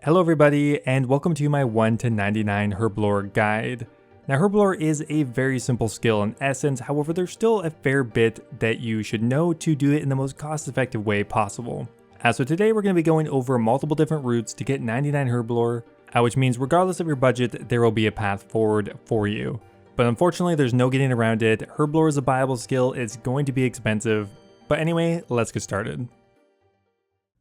Hello everybody, and welcome to my 1 to 99 Herblore guide. Now Herblore is a very simple skill in essence, however there's still a fair bit that you should know to do it in the most cost-effective way possible. So today we're going to be going over multiple different routes to get 99 Herblore, which means regardless of your budget, there will be a path forward for you. But unfortunately there's no getting around it. Herblore is a viable skill, it's going to be expensive, but anyway, let's get started.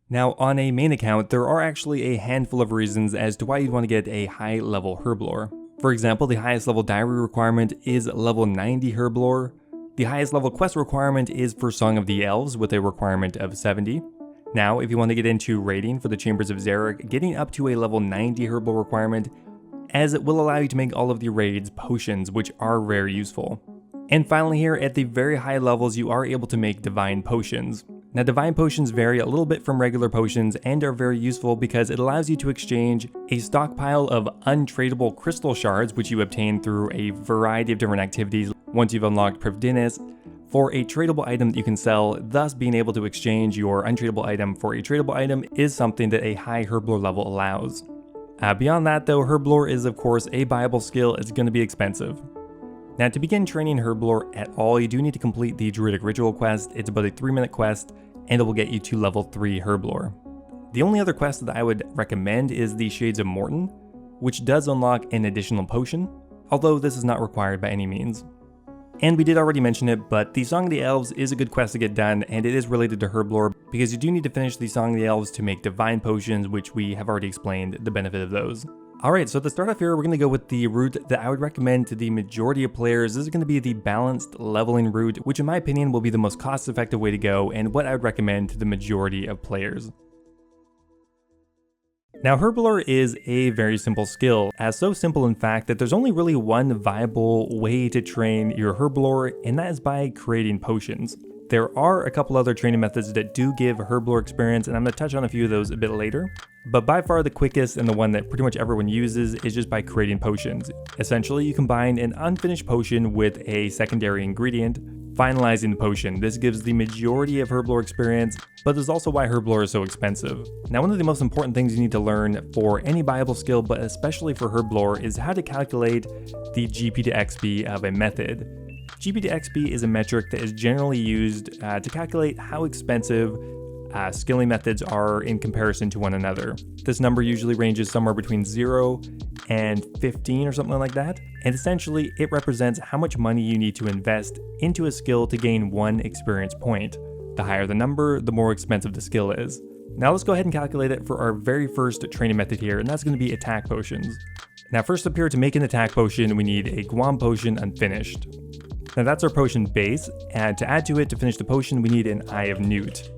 Now on a main account, there are actually a handful of reasons as to why you'd want to get a high level Herblore. For example, the highest level diary requirement is level 90 Herblore. The highest level quest requirement is for Song of the Elves with a requirement of 70. Now, if you want to get into raiding for the Chambers of Xeric, getting up to a level 90 Herblore requirement, as it will allow you to make all of the raids potions, which are very useful. And finally here, at the very high levels, you are able to make divine potions. Now divine potions vary a little bit from regular potions and are very useful because it allows you to exchange a stockpile of untradable crystal shards, which you obtain through a variety of different activities once you've unlocked Privdinis, for a tradable item that you can sell. Thus being able to exchange your untradable item for a tradable item is something that a high Herblore level allows. Beyond that though, Herblore is of course a viable skill. It's going to be expensive. Now to begin training Herblore at all, you do need to complete the Druidic Ritual quest. It's about a 3-minute quest, and it will get you to level 3 Herblore. The only other quest that I would recommend is the Shades of Morton, which does unlock an additional potion, although this is not required by any means. And we did already mention it, but the Song of the Elves is a good quest to get done, and it is related to Herblore because you do need to finish the Song of the Elves to make divine potions, which we have already explained the benefit of those. Alright, so to start off here, we're going to go with the route that I would recommend to the majority of players. This is going to be the balanced leveling route, which in my opinion will be the most cost-effective way to go and what I would recommend to the majority of players. Now Herblore is a very simple skill, so simple in fact that there's only really one viable way to train your Herblore, and that is by creating potions. There are a couple other training methods that do give Herblore experience, and I'm going to touch on a few of those a bit later. But by far the quickest and the one that pretty much everyone uses is just by creating potions. Essentially, you combine an unfinished potion with a secondary ingredient, finalizing the potion. This gives the majority of Herblore experience, but this is also why Herblore is so expensive. Now, one of the most important things you need to learn for any viable skill, but especially for Herblore, is how to calculate the GP to XP of a method. GP to XP is a metric that is generally used to calculate how expensive skilling methods are in comparison to one another. This number usually ranges somewhere between 0 and 15 or something like that, and essentially it represents how much money you need to invest into a skill to gain 1 experience point. The higher the number, the more expensive the skill is. Now let's go ahead and calculate it for our very first training method here, and that's going to be attack potions. Now first up here, to make an attack potion, we need a Guam potion unfinished. Now that's our potion base, and to add to it to finish the potion, we need an Eye of Newt.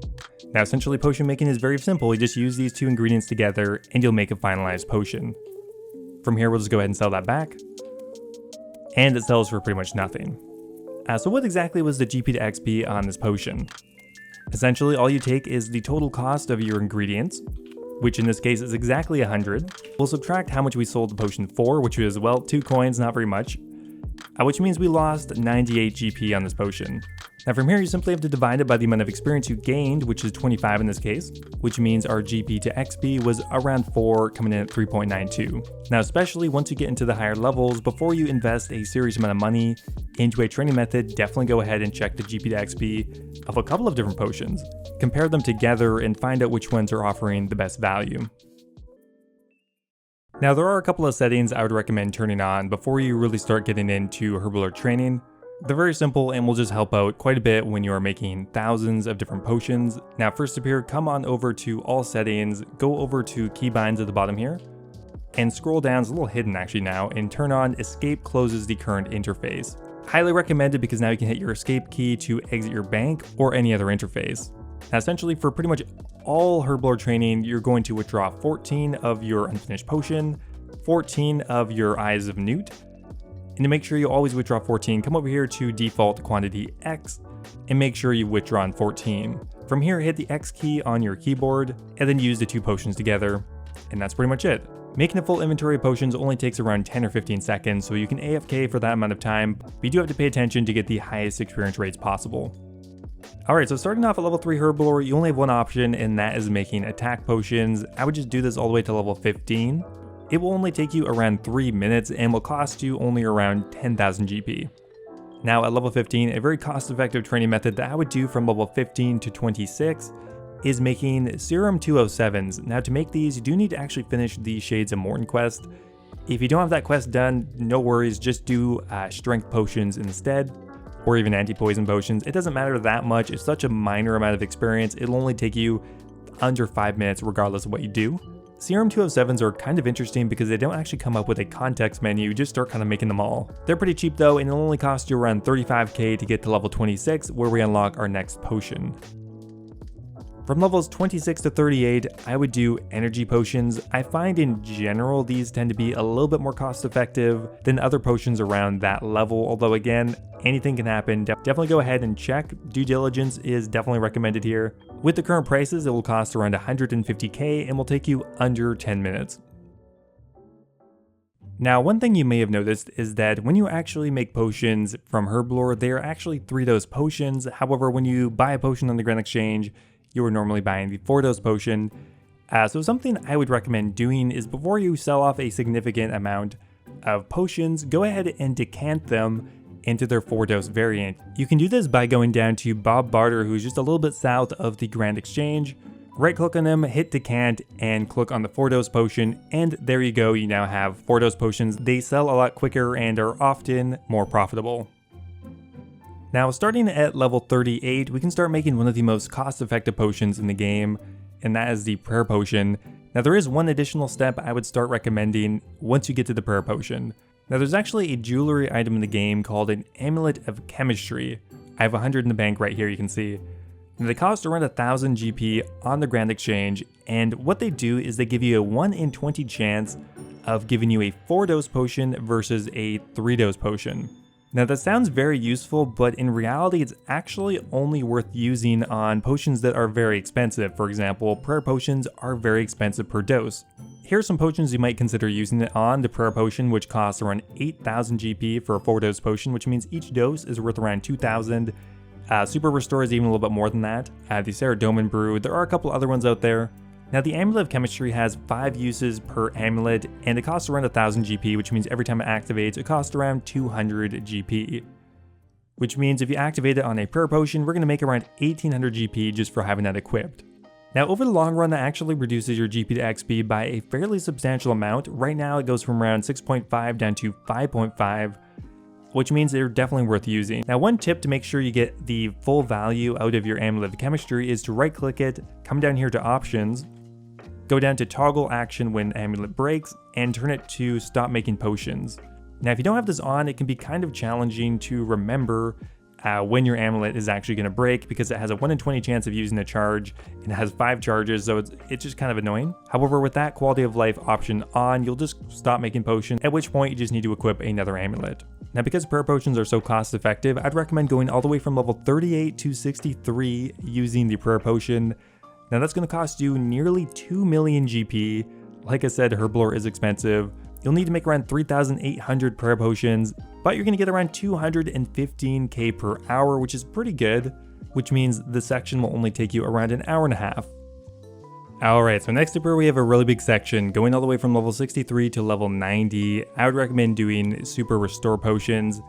Now essentially potion making is very simple. You just use these two ingredients together and you'll make a finalized potion. From here we'll just go ahead and sell that back. And it sells for pretty much nothing. So what exactly was the GP to XP on this potion? Essentially all you take is the total cost of your ingredients, which in this case is exactly 100. We'll subtract how much we sold the potion for, which was, well, 2 coins, not very much. Which means we lost 98 GP on this potion. Now from here you simply have to divide it by the amount of experience you gained, which is 25 in this case, which means our GP to XP was around 4, coming in at 3.92. Now especially once you get into the higher levels, before you invest a serious amount of money into a training method, definitely go ahead and check the GP to XP of a couple of different potions. Compare them together and find out which ones are offering the best value. Now there are a couple of settings I would recommend turning on before you really start getting into Herblore training. They're very simple and will just help out quite a bit when you are making thousands of different potions. Now first up here, come on over to all settings, go over to keybinds at the bottom here, and scroll down, it's a little hidden actually now, and turn on escape closes the current interface. Highly recommended because now you can hit your escape key to exit your bank or any other interface. Now essentially for pretty much all Herblore training, you're going to withdraw 14 of your unfinished potion, 14 of your Eyes of Newt, and to make sure you always withdraw 14, come over here to default quantity X and make sure you've withdrawn 14. From here, hit the X key on your keyboard and then use the 2 potions together, and that's pretty much it. Making a full inventory of potions only takes around 10 or 15 seconds, so you can AFK for that amount of time, but you do have to pay attention to get the highest experience rates possible. Alright, so starting off at level 3 Herblore, you only have one option, and that is making attack potions. I would just do this all the way to level 15. It will only take you around 3 minutes and will cost you only around 10,000 GP. Now at level 15, a very cost-effective training method that I would do from level 15 to 26 is making Serum 207s. Now to make these, you do need to actually finish the Shades of Morton quest. If you don't have that quest done, no worries, just do strength potions instead, or even anti-poison potions. It doesn't matter that much, it's such a minor amount of experience, it'll only take you under 5 minutes regardless of what you do. Serum 207s are kind of interesting because they don't actually come up with a context menu, you just start kind of making them all. They're pretty cheap though, and it'll only cost you around 35k to get to level 26, where we unlock our next potion. From levels 26 to 38, I would do energy potions. I find in general these tend to be a little bit more cost effective than other potions around that level, although again, anything can happen. Definitely go ahead and check. Due diligence is definitely recommended here. With the current prices, it will cost around 150k and will take you under 10 minutes. Now, one thing you may have noticed is that when you actually make potions from Herblore, they are actually 3-dose potions. However, when you buy a potion on the Grand Exchange, you are normally buying the 4-dose potion. So something I would recommend doing is before you sell off a significant amount of potions, go ahead and decant them into their 4-dose variant. You can do this by going down to Bob Barter, who's just a little bit south of the Grand Exchange. Right click on them, hit decant, and click on the 4-dose potion, and there you go, you now have 4-dose potions. They sell a lot quicker and are often more profitable. Now, starting at level 38, we can start making one of the most cost-effective potions in the game, and that is the Prayer Potion. Now, there is one additional step I would start recommending once you get to the Prayer Potion. Now, there's actually a jewelry item in the game called an Amulet of Chemistry. I have 100 in the bank right here, you can see. Now, they cost around 1,000 GP on the Grand Exchange, and what they do is they give you a 1 in 20 chance of giving you a 4-dose potion versus a 3-dose potion. Now that sounds very useful, but in reality it's actually only worth using on potions that are very expensive. For example, prayer potions are very expensive per dose. Here are some potions you might consider using it on. The Prayer Potion, which costs around 8,000 GP for a 4-dose potion, which means each dose is worth around 2,000. Super Restore is even a little bit more than that. The Saradomin Brew, there are a couple other ones out there. Now the Amulet of Chemistry has 5 uses per amulet, and it costs around 1,000 GP, which means every time it activates, it costs around 200 GP. Which means if you activate it on a Prayer Potion, we're going to make around 1,800 GP just for having that equipped. Now over the long run, that actually reduces your GP to XP by a fairly substantial amount. Right now it goes from around 6.5 down to 5.5, which means they're definitely worth using. Now one tip to make sure you get the full value out of your Amulet of Chemistry is to right click it, come down here to Options, go down to Toggle Action when Amulet breaks, and turn it to Stop Making Potions. Now if you don't have this on, it can be kind of challenging to remember when your amulet is actually going to break, because it has a 1 in 20 chance of using a charge, and it has 5 charges, so it's just kind of annoying. However, with that quality of life option on, you'll just stop making potions, at which point you just need to equip another amulet. Now because prayer potions are so cost effective, I'd recommend going all the way from level 38 to 63 using the prayer potion. Now that's going to cost you nearly 2 million GP. Like I said, Herblore is expensive. You'll need to make around 3,800 prayer potions, but you're going to get around 215k per hour, which is pretty good, which means the section will only take you around an hour and a half. Alright, so next up here we have a really big section going all the way from level 63 to level 90. I would recommend doing Super Restore potions.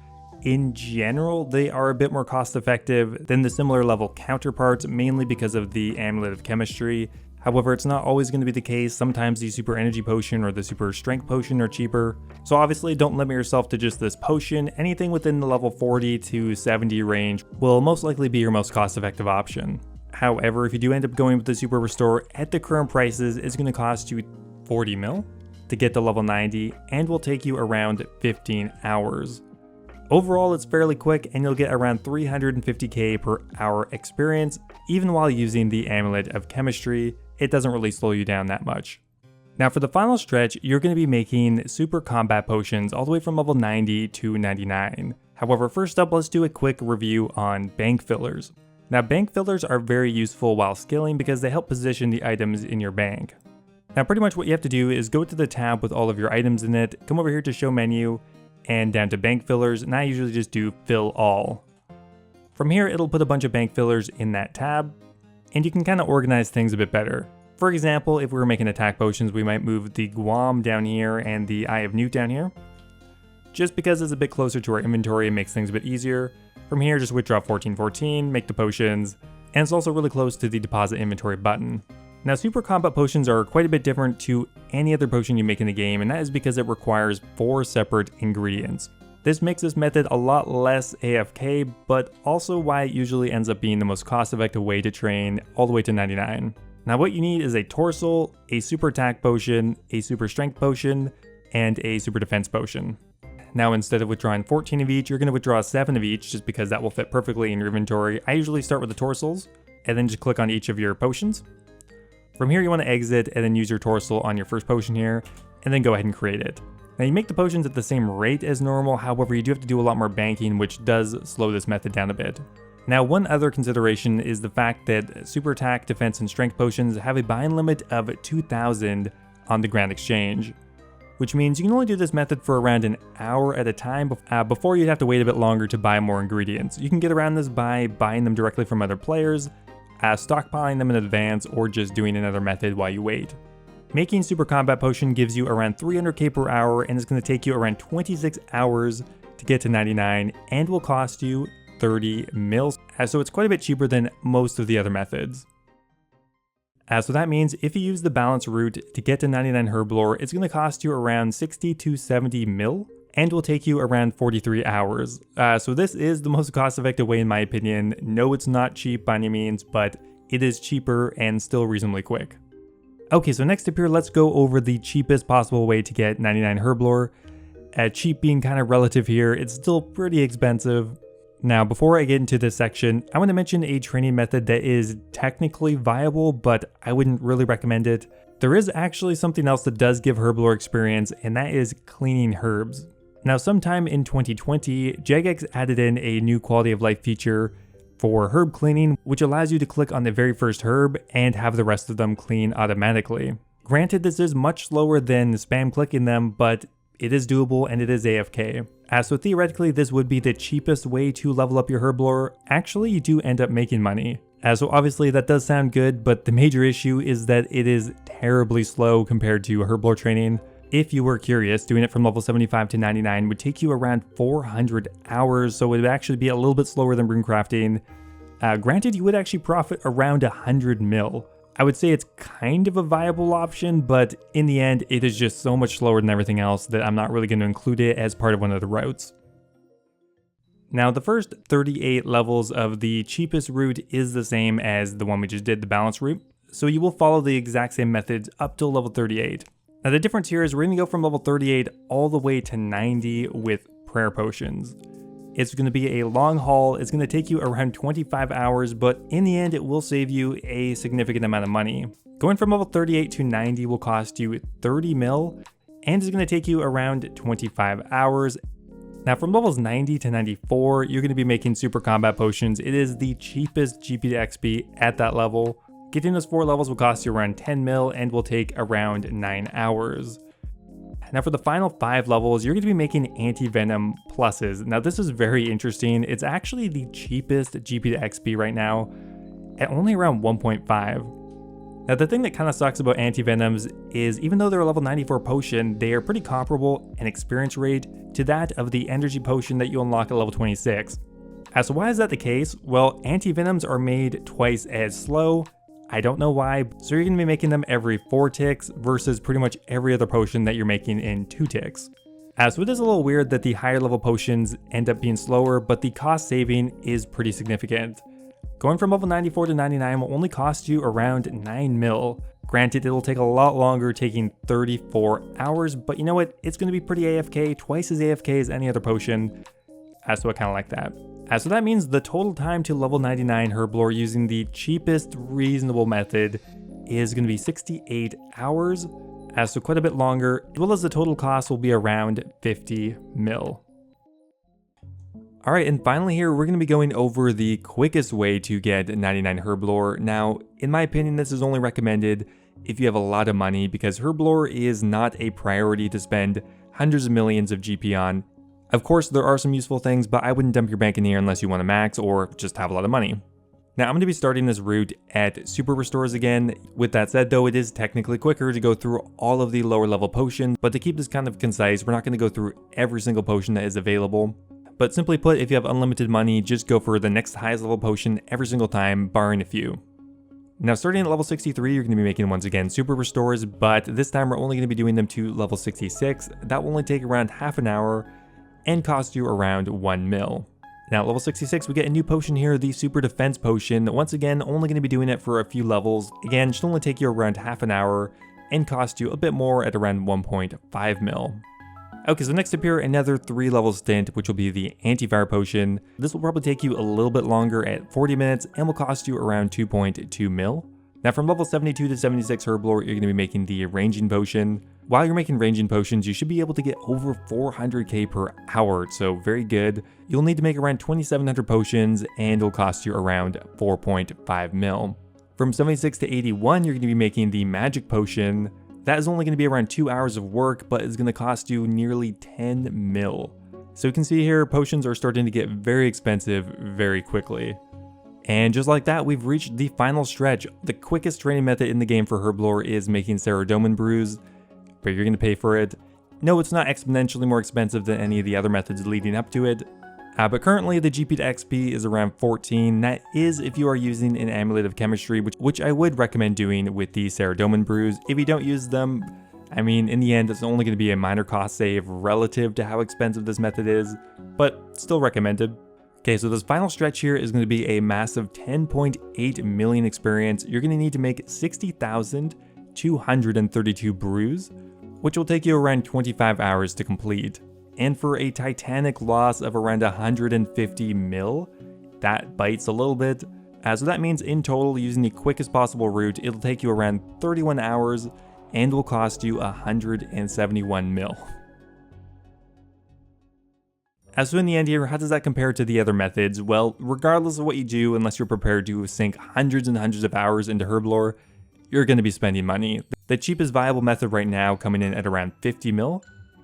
In general, they are a bit more cost effective than the similar level counterparts, mainly because of the Amulet of Chemistry. However, it's not always going to be the case. Sometimes the Super Energy Potion or the Super Strength Potion are cheaper. So obviously don't limit yourself to just this potion. Anything within the level 40 to 70 range will most likely be your most cost-effective option. However, if you do end up going with the Super Restore at the current prices, it's going to cost you 40 mil to get to level 90 and will take you around 15 hours. Overall, it's fairly quick and you'll get around 350k per hour experience. Even while using the Amulet of Chemistry, it doesn't really slow you down that much. Now for the final stretch, you're going to be making super combat potions all the way from level 90 to 99. However, first up, let's do a quick review on bank fillers. Now bank fillers are very useful while scaling because they help position the items in your bank. Now pretty much what you have to do is go to the tab with all of your items in it, come over here to show menu, and down to bank fillers, and I usually just do fill all. From here, it'll put a bunch of bank fillers in that tab, and you can kind of organize things a bit better. For example, if we were making attack potions, we might move the Guam down here and the Eye of Newt down here. Just because it's a bit closer to our inventory, it makes things a bit easier. From here, just withdraw 1414, make the potions, and it's also really close to the deposit inventory button. Now, super combat potions are quite a bit different to any other potion you make in the game, and that is because it requires 4 separate ingredients. This makes this method a lot less AFK, but also why it usually ends up being the most cost-effective way to train all the way to 99. Now what you need is a Torsil, a super attack potion, a super strength potion, and a super defense potion. Now instead of withdrawing 14 of each, you're going to withdraw 7 of each just because that will fit perfectly in your inventory. I usually start with the Torsils, and then just click on each of your potions. From here you want to exit and then use your Torsil on your first potion here, and then go ahead and create it. Now you make the potions at the same rate as normal, however you do have to do a lot more banking, which does slow this method down a bit. Now one other consideration is the fact that super attack, defense, and strength potions have a buying limit of 2,000 on the Grand Exchange, which means you can only do this method for around an hour at a time before you'd have to wait a bit longer to buy more ingredients. You can get around this by buying them directly from other players, stockpiling them in advance, or just doing another method while you wait. Making Super Combat Potion gives you around 300k per hour, and it's going to take you around 26 hours to get to 99, and will cost you 30 mils, so it's quite a bit cheaper than most of the other methods. So that means if you use the balance route to get to 99 Herblore, it's going to cost you around 60 to 70 mil, and will take you around 43 hours. So this is the most cost-effective way in my opinion. No, it's not cheap by any means, but it is cheaper and still reasonably quick. Okay, so next up here, let's go over the cheapest possible way to get 99 Herblore. Cheap being kind of relative here, it's still pretty expensive. Now, before I get into this section, I want to mention a training method that is technically viable, but I wouldn't really recommend it. There is actually something else that does give Herblore experience, and that is cleaning herbs. Now, sometime in 2020, Jagex added in a new quality of life feature for herb cleaning, which allows you to click on the very first herb and have the rest of them clean automatically. Granted, this is much slower than spam clicking them, but it is doable and it is AFK. So theoretically, this would be the cheapest way to level up your Herblore. Actually, you do end up making money. So obviously that does sound good, but the major issue is that it is terribly slow compared to Herblore training. If you were curious, doing it from level 75 to 99 would take you around 400 hours, so it would actually be a little bit slower than runecrafting. Granted, you would actually profit around 100 mil. I would say it's kind of a viable option, but in the end, it is just so much slower than everything else that I'm not really going to include it as part of one of the routes. Now, the first 38 levels of the cheapest route is the same as the one we just did, the balance route. So you will follow the exact same methods up till level 38. Now, the difference here is we're going to go from level 38 all the way to 90 with prayer potions. It's going to be a long haul. It's going to take you around 25 hours, but in the end, it will save you a significant amount of money. Going from level 38 to 90 will cost you 30 mil, and it's going to take you around 25 hours. Now, from levels 90 to 94, you're going to be making super combat potions. It is the cheapest GP to XP at that level. Getting those 4 levels will cost you around 10 mil and will take around 9 hours. Now for the final 5 levels, you're going to be making anti-venom pluses. Now this is very interesting. It's actually the cheapest GP to XP right now at only around 1.5. Now the thing that kind of sucks about anti-venoms is even though they're a level 94 potion, they are pretty comparable in experience rate to that of the energy potion that you unlock at level 26. So why is that the case? Well, anti-venoms are made twice as slow. I don't know why, so you're going to be making them every 4 ticks versus pretty much every other potion that you're making in 2 ticks. So it is a little weird that the higher level potions end up being slower, but the cost saving is pretty significant. Going from level 94 to 99 will only cost you around 9 mil. Granted, it'll take a lot longer, taking 34 hours, but you know what? It's going to be pretty AFK, twice as AFK as any other potion, so I kind of like that. So that means the total time to level 99 Herblore using the cheapest reasonable method is going to be 68 hours, so quite a bit longer, as well as the total cost will be around 50 mil. Alright, and finally here, we're going to be going over the quickest way to get 99 Herblore. Now, in my opinion, this is only recommended if you have a lot of money, because Herblore is not a priority to spend hundreds of millions of GP on. Of course, there are some useful things, but I wouldn't dump your bank in here unless you want to max or just have a lot of money. Now, I'm going to be starting this route at Super Restores again. With that said, though, it is technically quicker to go through all of the lower level potions, but to keep this kind of concise, we're not going to go through every single potion that is available. But simply put, if you have unlimited money, just go for the next highest level potion every single time, barring a few. Now, starting at level 63, you're going to be making once again Super Restores, but this time we're only going to be doing them to level 66. That will only take around half an hour and cost you around 1 mil. Now, at level 66, we get a new potion here, the Super Defense Potion. Once again, only going to be doing it for a few levels. Again, should only take you around half an hour and cost you a bit more at around 1.5 mil. Okay, so next up here, another 3-level stint, which will be the Anti-Fire Potion. This will probably take you a little bit longer at 40 minutes and will cost you around 2.2 mil. Now, from level 72 to 76 Herblore, you're going to be making the Ranging Potion. While you're making Ranging Potions, you should be able to get over 400k per hour, so very good. You'll need to make around 2,700 potions, and it'll cost you around 4.5 mil. From 76 to 81, you're going to be making the Magic Potion. That is only going to be around 2 hours of work, but it's going to cost you nearly 10 mil. So you can see here, potions are starting to get very expensive very quickly. And just like that, we've reached the final stretch. The quickest training method in the game for Herblore is making Saradomin Brews, but you're going to pay for it. No, it's not exponentially more expensive than any of the other methods leading up to it. But currently the GP to XP is around 14. That is if you are using an Amulet of Chemistry, which I would recommend doing with the Saradomin Brews. If you don't use them, I mean, in the end, it's only going to be a minor cost save relative to how expensive this method is, but still recommended. Okay, so this final stretch here is going to be a massive 10.8 million experience. You're going to need to make 60,232 brews, which will take you around 25 hours to complete. And for a titanic loss of around 150 mil, that bites a little bit. So that means in total, using the quickest possible route, it'll take you around 31 hours and will cost you 171 mil. So in the end here, how does that compare to the other methods? Well, regardless of what you do, unless you're prepared to sink hundreds and hundreds of hours into Herblore, you're going to be spending money. The cheapest viable method right now coming in at around 50 mil.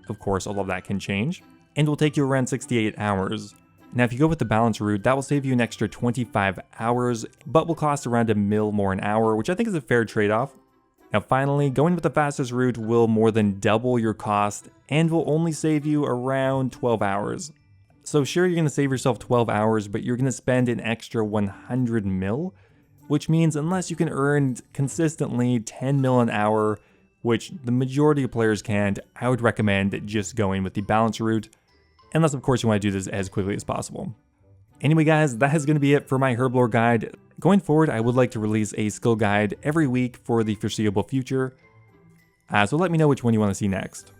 Of course, all of that can change, and will take you around 68 hours. Now, if you go with the balance route, that will save you an extra 25 hours, but will cost around a mil more an hour, which I think is a fair trade-off. Now finally, going with the fastest route will more than double your cost, and will only save you around 12 hours. So sure, you're going to save yourself 12 hours, but you're going to spend an extra 100 mil, which means unless you can earn consistently 10 mil an hour, which the majority of players can't, I would recommend just going with the balance route, unless of course you want to do this as quickly as possible. Anyway guys, that is going to be it for my Herblore guide. Going forward, I would like to release a skill guide every week for the foreseeable future, so let me know which one you want to see next.